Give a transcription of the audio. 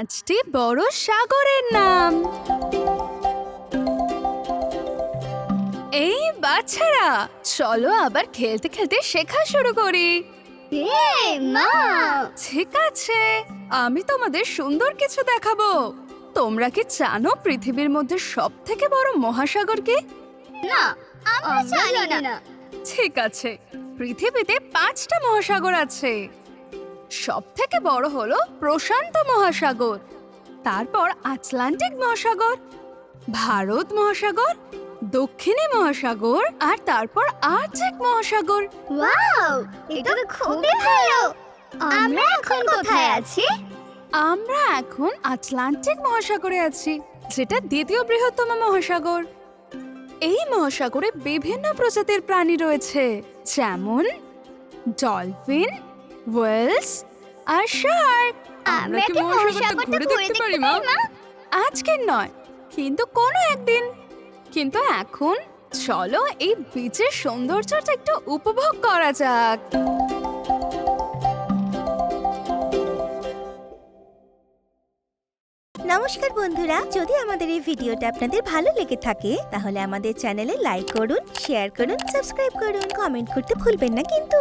5টি বড় সাগরের নাম। এই বাচ্চারা, চলো আবার খেলতে খেলতে শেখা শুরু করি। মা, ঠিক আছে, আমি তোমাদের সুন্দর কিছু দেখাবো। তোমরা কি জানো পৃথিবীর মধ্যে সবথেকে বড় মহাসাগর কি? না আমরা জানি না। ঠিক আছে, পৃথিবীতে 5টা মহাসাগর আছে। সবথেকে বড় হলো প্রশান্ত মহাসাগর, তারপর আটলান্টিক মহাসাগর, ভারত মহাসাগর, দক্ষিণী মহাসাগর, আর তারপর আর্কটিক মহাসাগর। ওয়াও, এটা তো খুবই ভালো। আমরা এখন কোথায় আছি? আমরা এখন আটলান্টিক মহাসাগরে আছি, যেটা দ্বিতীয় বৃহত্তম মহাসাগর। এই মহাসাগরে বিভিন্ন প্রজাতির প্রাণী রয়েছে, যেমন ডলফিন, ওয়েলস আর শার্ক। আমরা কি মহাসাগরটা ঘুরে দেখতে পারি মা? আজকে নয়, কিন্তু কোনো একদিন। কিন্তু এখন চলো এই বিচের সৌন্দর্যটা একটু উপভোগ করা যাক। নমস্কার বন্ধুরা, যদি আমাদের এই ভিডিওটা আপনাদের ভালো লেগে থাকে তাহলে আমাদের চ্যানেলে লাইক করুন, শেয়ার করুন, সাবস্ক্রাইব করুন, কমেন্ট করতে ভুলবেন না কিন্তু।